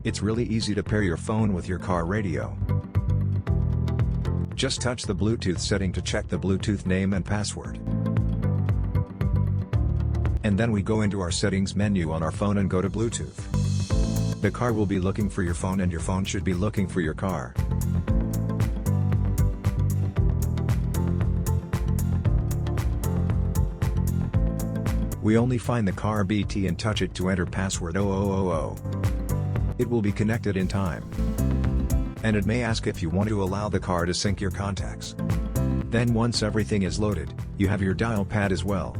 It's really easy to pair your phone with your car radio. Just touch the Bluetooth setting to check the Bluetooth name and password. And then we go into our settings menu on our phone and go to Bluetooth. The car will be looking for your phone and your phone should be looking for your car. We only find the car BT and touch it to enter password 0000. It will be connected in time. And it may ask if you want to allow the car to sync your contacts. Then once everything is loaded, you have your dial pad as well.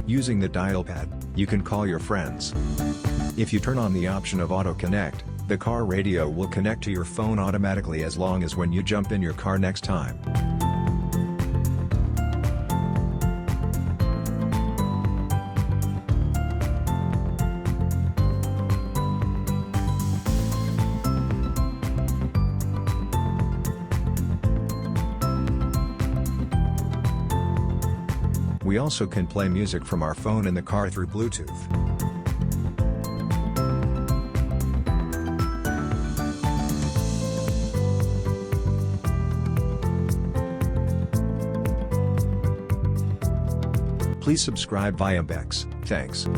Using the dial pad, you can call your friends. If you turn on the option of Auto Connect, the car radio will connect to your phone automatically as long as when you jump in your car next time. We also can play music from our phone in the car through Bluetooth. Please subscribe ViaBecs. Thanks.